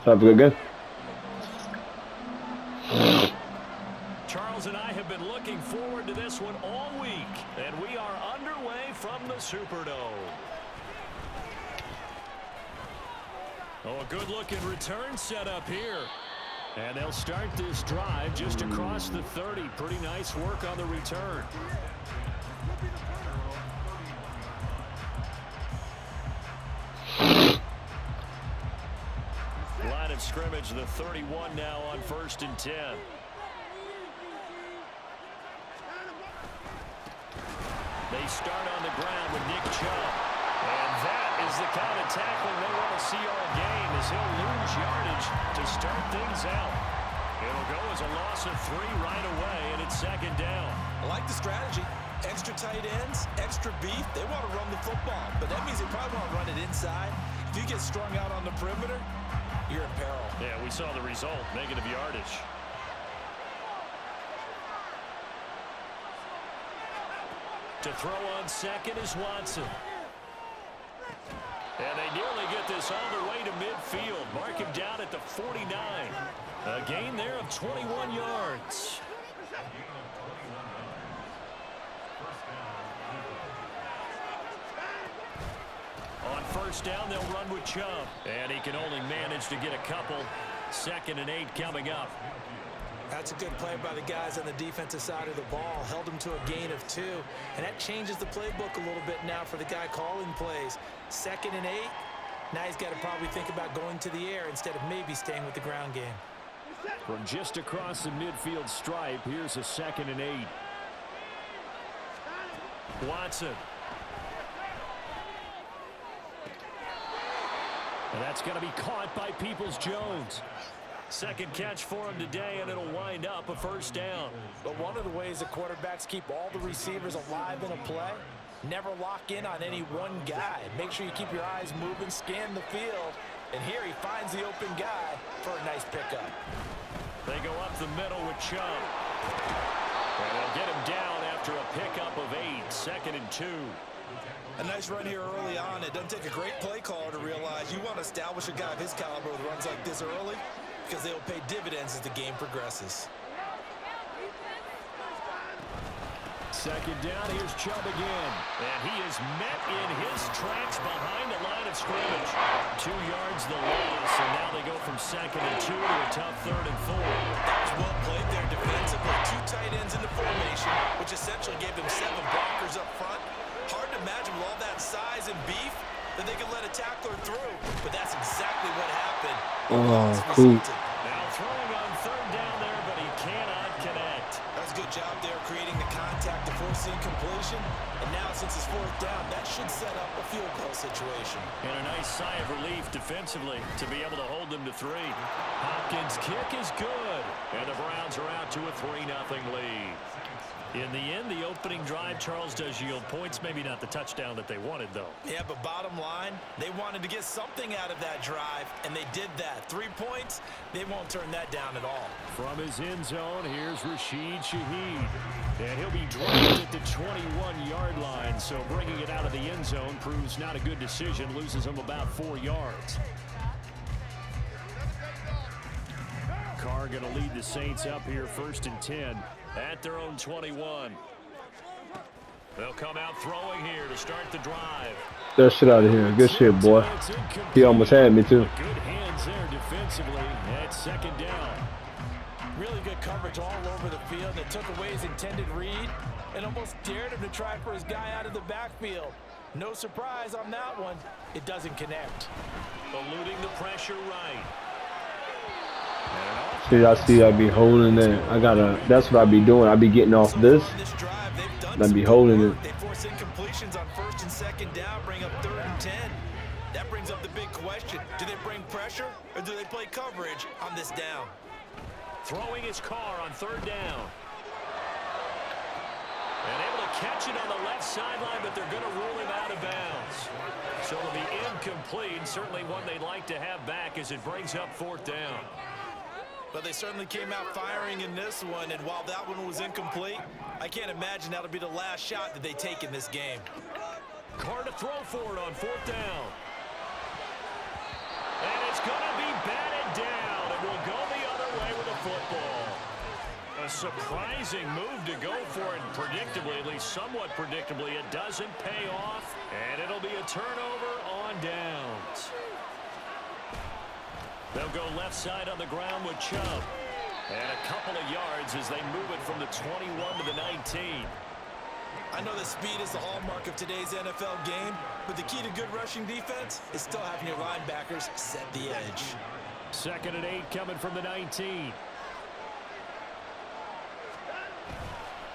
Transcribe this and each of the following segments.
Have a good game. Charles and I have been looking forward to this one all week, and we are underway from the Superdome. Oh, a good-looking return set up here. And they'll start this drive just across the 30. Pretty nice work on the return. Line of scrimmage, the 31 now on 1st and 10. They start on the ground with Nick Chubb. And that is the kind of tackling they want to see all game, as he'll lose yardage to start things out. It'll go as a loss of 3 right away, and it's 2nd down. I like the strategy. Extra tight ends, extra beef. They want to run the football, but that means they probably want to run it inside. If you get strung out on the perimeter, you're in peril. Yeah, we saw the result, negative yardage. To throw on 2nd is Watson. And they nearly get this all the way to midfield. Mark him down at the 49. A gain there of 21 yards. On 1st down, they'll run with Chubb. And he can only manage to get a couple. 2nd and 8 coming up. That's a good play by the guys on the defensive side of the ball. Held them to a gain of 2. And that changes the playbook a little bit now for the guy calling plays. 2nd and 8. Now he's got to probably think about going to the air instead of maybe staying with the ground game. From just across the midfield stripe, here's a 2nd and 8. Watson. And that's going to be caught by Peoples-Jones. 2nd catch for him today, and it'll wind up a 1st down. But one of the ways that quarterbacks keep all the receivers alive in a play, never lock in on any one guy. Make sure you keep your eyes moving, scan the field. And here he finds the open guy for a nice pickup. They go up the middle with Chubb. And they'll get him down after a pickup of 8, 2nd and 2. A nice run here early on. It doesn't take a great play caller to realize you want to establish a guy of his caliber with runs like this early, because they will pay dividends as the game progresses. 2nd down, here's Chubb again. And he is met in his tracks behind the line of scrimmage. 2 yards the loss, and now they go from 2nd and 2 to a tough 3rd and 4. That was well played there defensively. 2 tight ends in the formation, which essentially gave them 7 blockers up front. Hard to imagine with all that size and beef that they could let a tackler through, but that's exactly what happened. Oh, cool. Now throwing on 3rd down there, but he cannot connect. That's a good job there creating the contact to force the incompletion. And now since it's 4th down, that should set up a field goal situation. And a nice sigh of relief defensively to be able to hold them to 3. Hopkins' kick is good, and the Browns are out to a 3-0 lead. In the end, the opening drive, Charles, does yield points. Maybe not the touchdown that they wanted, though. Yeah, but bottom line, they wanted to get something out of that drive, and they did that. 3 points, they won't turn that down at all. From his end zone, here's Rashid Shaheed. And he'll be dropped at the 21-yard line, so bringing it out of the end zone proves not a good decision. Loses him about 4 yards. Carr going to lead the Saints up here 1st and 10 at their own 21. They'll come out throwing here to start the drive. That shit out of here. Good shit, boy. He almost had me, too. Good hands there defensively at 2nd down. Really good coverage all over the field. It took away his intended read and almost dared him to try for his guy out of the backfield. No surprise on that one. It doesn't connect. Eluding the pressure right. See, I see I be holding it. That's what I be doing. I be getting off this. I be holding it. They force incompletions on 1st and 2nd down, bring up 3rd and 10. That brings up the big question. Do they bring pressure or do they play coverage on this down? Throwing his Carr on 3rd down. And able to catch it on the left sideline, but they're going to rule him out of bounds. So it'll be incomplete. Certainly one they'd like to have back as it brings up 4th down. But they certainly came out firing in this one, and while that one was incomplete, I can't imagine that'll be the last shot that they take in this game. Carr to throw for it on 4th down. And it's going to be batted down. It will go the other way with a football. A surprising move to go for it, and predictably, at least somewhat predictably, it doesn't pay off, and it'll be a turnover on downs. They'll go left side on the ground with Chubb. And a couple of yards as they move it from the 21 to the 19. I know that speed is the hallmark of today's NFL game, but the key to good rushing defense is still having your linebackers set the edge. 2nd and 8 coming from the 19.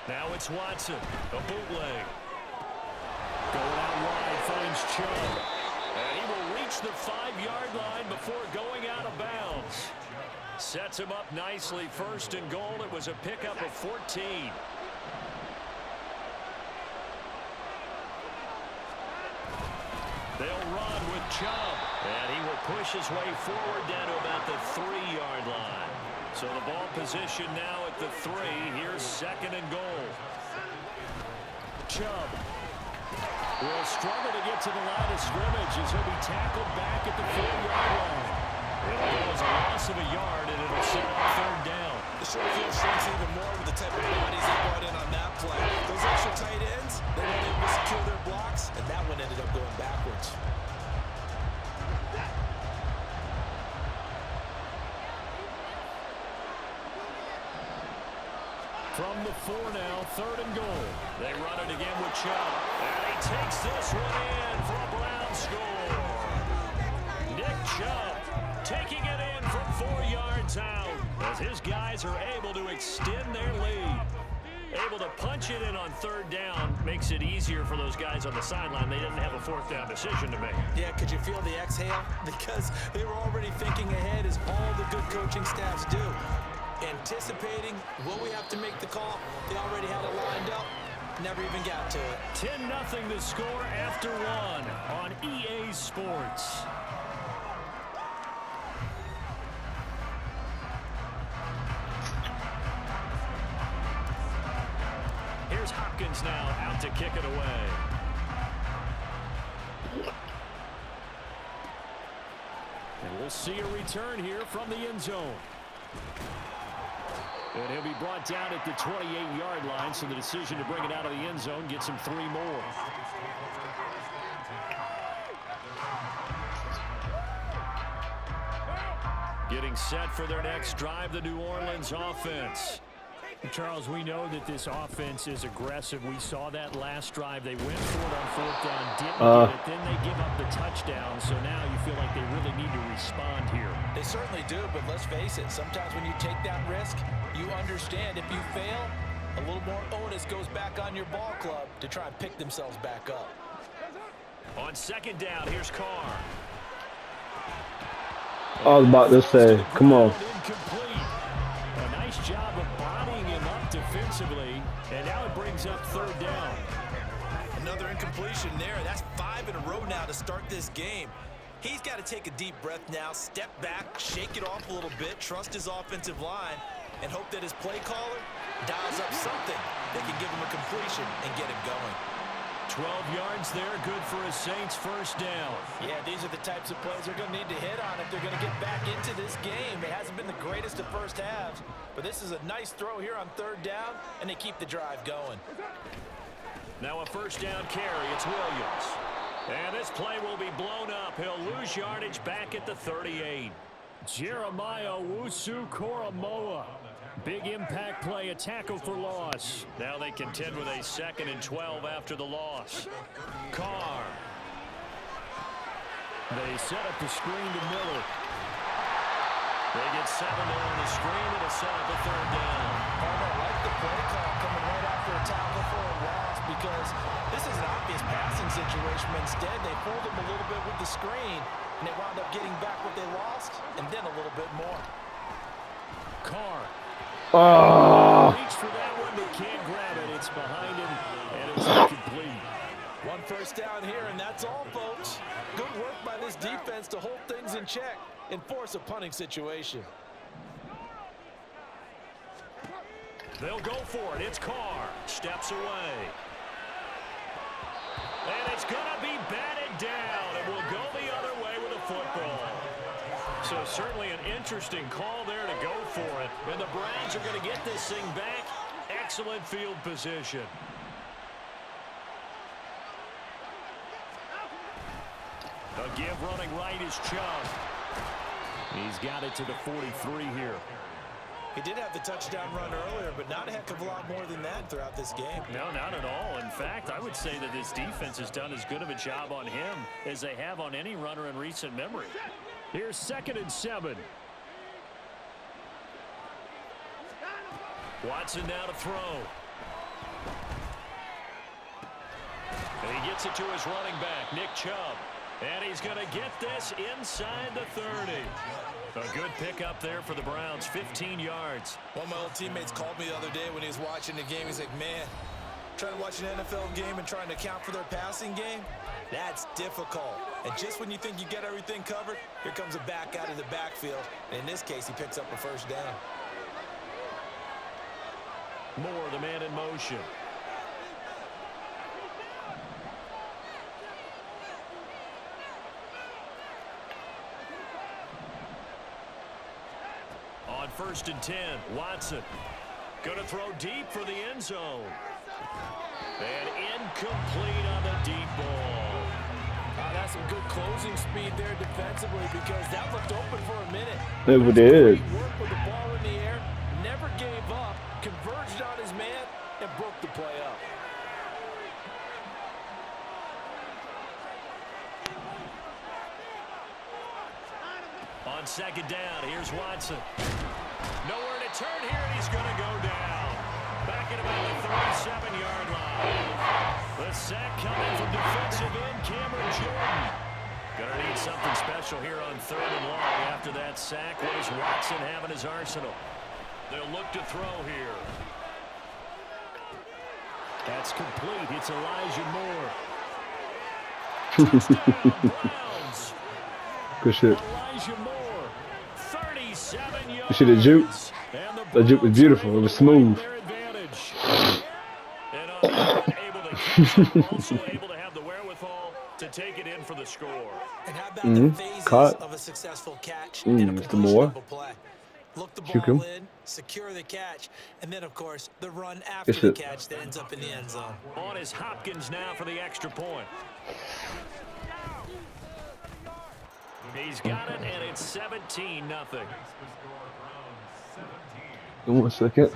Now it's Watson, a bootleg. Going out wide, finds Chubb. And he will reach the 5-yard line before going out of bounds. Sets him up nicely, 1st and goal. It was a pickup of 14. They'll run with Chubb. And he will push his way forward down to about the 3-yard line. So the ball position now at the 3. Here's 2nd and goal. Chubb will struggle to get to the line of scrimmage as he'll be tackled back at the 4-yard line. It'll go as a loss of a yard, and it'll set up 3rd down. The short field shrinks even more with the type of bodies they brought in on that play. Those extra tight ends, they weren't able to secure their blocks, and that one ended up going backwards. From the 4 now, 3rd and goal. They run it again with Chubb. And he takes this one in for a Brown score. Nick Chubb taking it in from 4 yards out as his guys are able to extend their lead. Able to punch it in on 3rd down makes it easier for those guys on the sideline. They didn't have a 4th down decision to make. Yeah, could you feel the exhale? Because they were already thinking ahead, as all the good coaching staffs do. Anticipating, will we have to make the call? They already had it lined up. Never even got to it. 10-0 the score after 1 on EA Sports. Here's Hopkins now out to kick it away. And we'll see a return here from the end zone. And he'll be brought down at the 28-yard line, so the decision to bring it out of the end zone gets him 3 more. Getting set for their next drive, the New Orleans offense. Charles, we know that this offense is aggressive. We saw that last drive. They went for it on 4th down, didn't get it. Then they give up the touchdown. So now you feel like they really need to respond here. They certainly do, but let's face it. Sometimes when you take that risk, you understand if you fail, a little more onus goes back on your ball club to try and pick themselves back up. On 2nd down, here's Carr. I was about to say, come on. Incomplete. A nice job of bodying him up defensively, and now it brings up 3rd down. Another incompletion there. That's 5 in a row now to start this game. He's got to take a deep breath now, step back, shake it off a little bit, trust his offensive line, and hope that his play caller dials up something that can give him a completion and get him going. 12 yards there, good for a Saints 1st down. Yeah, these are the types of plays they're going to need to hit on if they're going to get back into this game. It hasn't been the greatest of first halves, but this is a nice throw here on 3rd down, and they keep the drive going. Now a 1st down carry, it's Williams. And this play will be blown up. He'll lose yardage back at the 38. Jeremiah Owusu-Koramoah. Big impact play, a tackle for loss. Now they contend with a 2nd and 12 after the loss. Carr. They set up the screen to Miller. They get 7 there on the screen, and a set up a 3rd down. I like the play call coming right after a tackle for a loss, because this is an obvious passing situation. Instead, they pulled him a little bit with the screen, and they wound up getting back what they lost, and then a little bit more. Carr. Oh. Reach for that one, but can't grab it. It's behind him, and it's incomplete. 1 1st down here, and that's all, folks. Good work by this defense to hold things in check and force a punting situation. They'll go for it. It's Carr. Steps away. And it's going to be batted down. It will go the other way with a football. Well, certainly an interesting call there to go for it. And the Browns are going to get this thing back. Excellent field position. A give running right is Chubb. He's got it to the 43 here. He did have the touchdown run earlier, but not a heck of a lot more than that throughout this game. No, not at all. In fact, I would say that this defense has done as good of a job on him as they have on any runner in recent memory. Here's 2nd and 7. Watson now to throw. And he gets it to his running back, Nick Chubb. And he's going to get this inside the 30. A good pickup there for the Browns, 15 yards. One of my old teammates called me the other day when he was watching the game. He's like, man, trying to watch an NFL game and trying to account for their passing game, that's difficult. And just when you think you get everything covered, here comes a back out of the backfield. And in this case, he picks up a first down. Moore, the man in motion. On 1st and 10, Watson going to throw deep for the end zone. And incomplete on the deep ball. That's some good closing speed there defensively because that looked open for a minute. Never did. Worked with the ball in the air, never gave up, converged on his man, and broke the play up. On 2nd down, here's Watson. Nowhere to turn here, and he's going to go down. Back at about the 37-yard line. The sack coming from defensive end, Cameron Jordan. Going to need something special here on 3rd and long. After that sack, what does Watson have in his arsenal? They'll look to throw here. That's complete. It's Elijah Moore. Touchdown, Browns. Good shit. Elijah Moore, 37 yards. You see the juke? The juke was beautiful. It was smooth. And able to catch it, also able to have the wherewithal to take it in for the score. And how about the phases Caught. of a successful catch and a Mr. completion Moore. of a play? Look the Shoot ball him. in, secure the catch, and then, of course, the run after It's the it. catch that ends up in the end zone. On is Hopkins now for the extra point. He's got it, and it's 17-0. 1 second.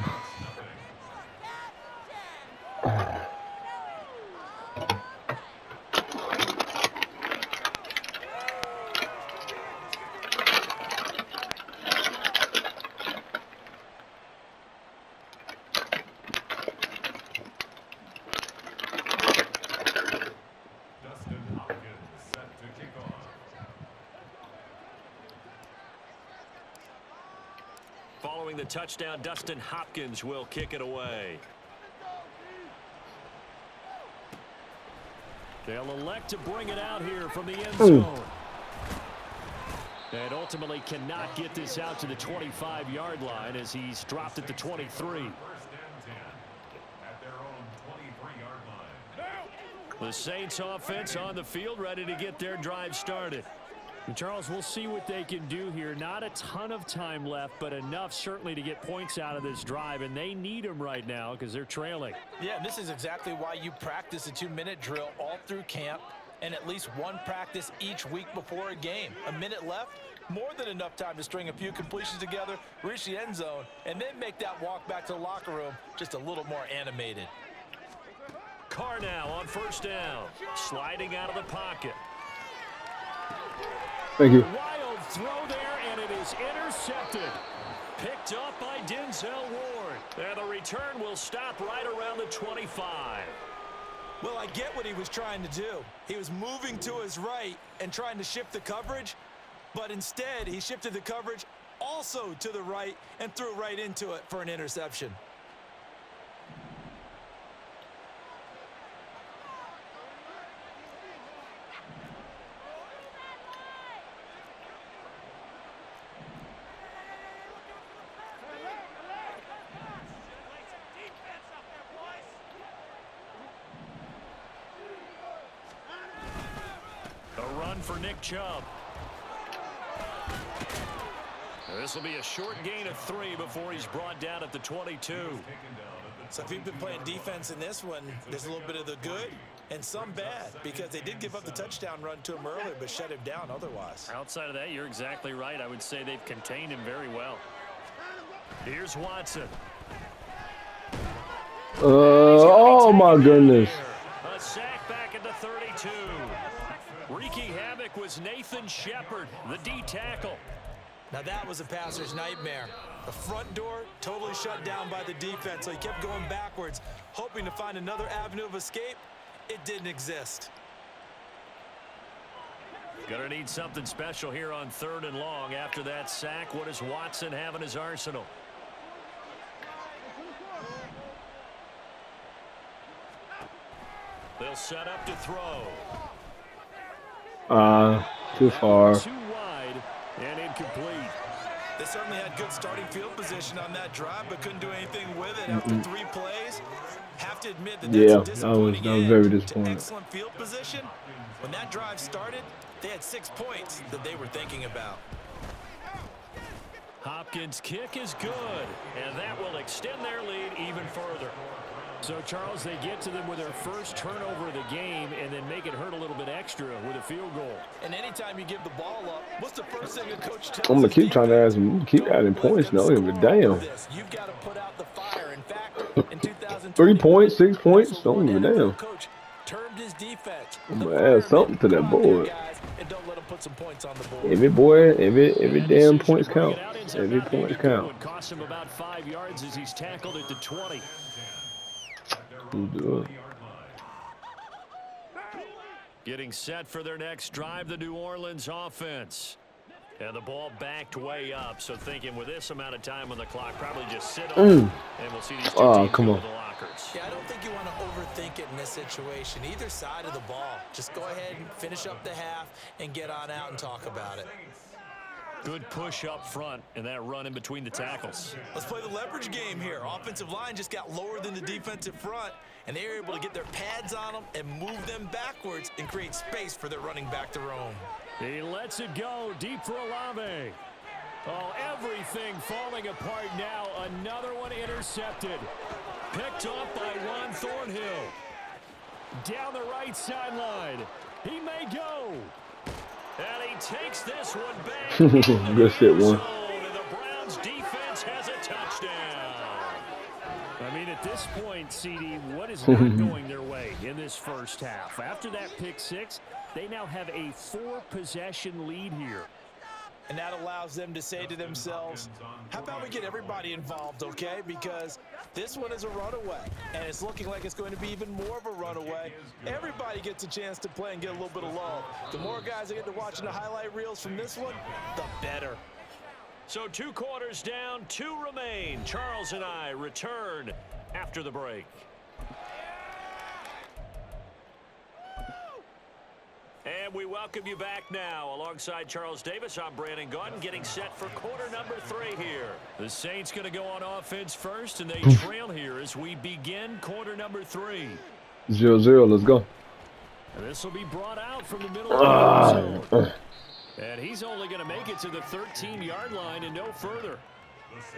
Following the touchdown, Dustin Hopkins will kick it away. They'll elect to bring it out here from the end zone. And ultimately cannot get this out to the 25-yard line as he's dropped at the 23. The Saints offense on the field, ready to get their drive started. And Charles, we'll see what they can do here. Not a ton of time left, but enough certainly to get points out of this drive, and they need them right now because they're trailing. Yeah, and this is exactly why you practice a 2-minute drill all through camp and at least one practice each week before a game. A minute left, more than enough time to string a few completions together, reach the end zone, and then make that walk back to the locker room just a little more animated. Carr now on 1st down, sliding out of the pocket. Thank you. Wild throw there, and it is intercepted. Picked up by Denzel Ward. And the return will stop right around the 25. Well, I get what he was trying to do. He was moving to his right and trying to shift the coverage, but instead he shifted the coverage also to the right and threw right into it for an interception. A run for Nick Chubb. This will be a short gain of 3 before he's brought down at the 22. So if you've been playing defense in this one, there's a little bit of the good and some bad, because they did give up the touchdown run to him earlier but shut him down otherwise. Outside of that, you're exactly right. I would say they've contained him very well. Here's Watson. Oh my goodness. A sack back at the 32. Wreaking havoc was Nathan Shepard, the D tackle. Now that was a passer's nightmare. The front door totally shut down by the defense, so he kept going backwards, hoping to find another avenue of escape. It didn't exist. Gonna need something special here on 3rd and long. After that sack, what does Watson have in his arsenal? They'll set up to throw. Too far. Too wide and incomplete. They certainly had good starting field position on that drive, but couldn't do anything with it after 3 plays. Have to admit that that's a disappointing that was very end disappointing. to excellent field position. When that drive started, they had 6 points that they were thinking about. Hopkins' kick is good, and that will extend their lead even further. So, Charles, they get to them with their first turnover of the game and then make it hurt a little bit extra with a field goal. And anytime you give the ball up, what's the first thing a coach tells I'm gonna keep trying to add some, keep adding points. No, even damn. You've got to put out the fire. In fact, in 2020, 3 points, 6 points. Don't give a damn. Coach termed his defense. I'm gonna add something to that board. And don't let him put some points on the board. Every damn points count. Every point count. It cost him about 5 yards as he's tackled at the 20. Getting set for their next drive, the New Orleans offense. And the ball backed way up, so thinking with this amount of time on the clock, probably just sit on it, and we'll see these two teams come go on. to the lockers. Yeah, I don't think you want to overthink it in this situation. Either side of the ball. Just go ahead and finish up the half and get on out and talk about it. Good push up front and that run in between the tackles. Let's play the leverage game here. Offensive line just got lower than the defensive front, and they were able to get their pads on them and move them backwards and create space for their running back to roam. He lets it go deep for Olave. Oh, everything falling apart now. Another one intercepted. Picked off by Juan Thornhill. Down the right sideline. He may go. And he takes this one back. Good shit, one. And the Browns defense has a touchdown. I mean, at this point, CD, what is not going their way in this first half? After that pick 6, they now have a 4-possession lead here. And that allows them to say to themselves, how about we get everybody involved, okay? Because this one is a runaway, and it's looking like it's going to be even more of a runaway. Everybody gets a chance to play and get a little bit of love. The more guys that get to watching the highlight reels from this one, the better. So 2 quarters down, 2 remain. Charles and I return after the break. And we welcome you back now. Alongside Charles Davis, I'm Brandon Gaudin, getting set for quarter number 3 here. The Saints going to go on offense first, and they trail here as we begin quarter number 3. 0-0, let's go. And this will be brought out from the middle of the zone. And he's only going to make it to the 13-yard line and no further.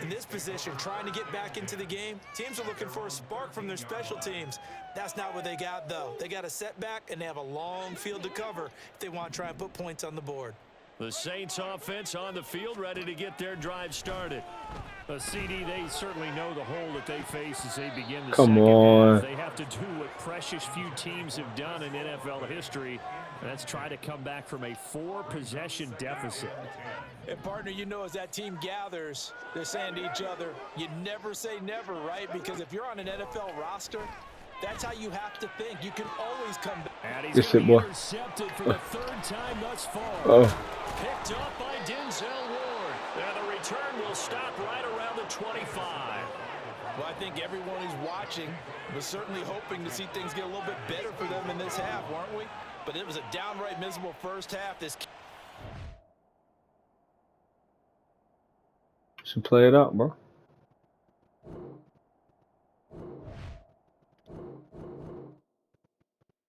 In this position, trying to get back into the game, teams are looking for a spark from their special teams. That's not what they got, though. They got a setback, and they have a long field to cover if they want to try and put points on the board. The Saints offense on the field, ready to get their drive started. CD, they certainly know the hole that they face as they begin the second half. They have to do what precious few teams have done in NFL history, and that's try to come back from a 4-possession deficit. And, partner, you know, as that team gathers, they're saying to each other, you never say never, right? Because if you're on an NFL roster, that's how you have to think. You can always come back. And he's intercepted for the 3rd time thus far. Picked up by Denzel Ward. And the return will stop right around the 25. Well, I think everyone who's watching was certainly hoping to see things get a little bit better for them in this half, weren't we? But it was a downright miserable first half. Should play it out, bro.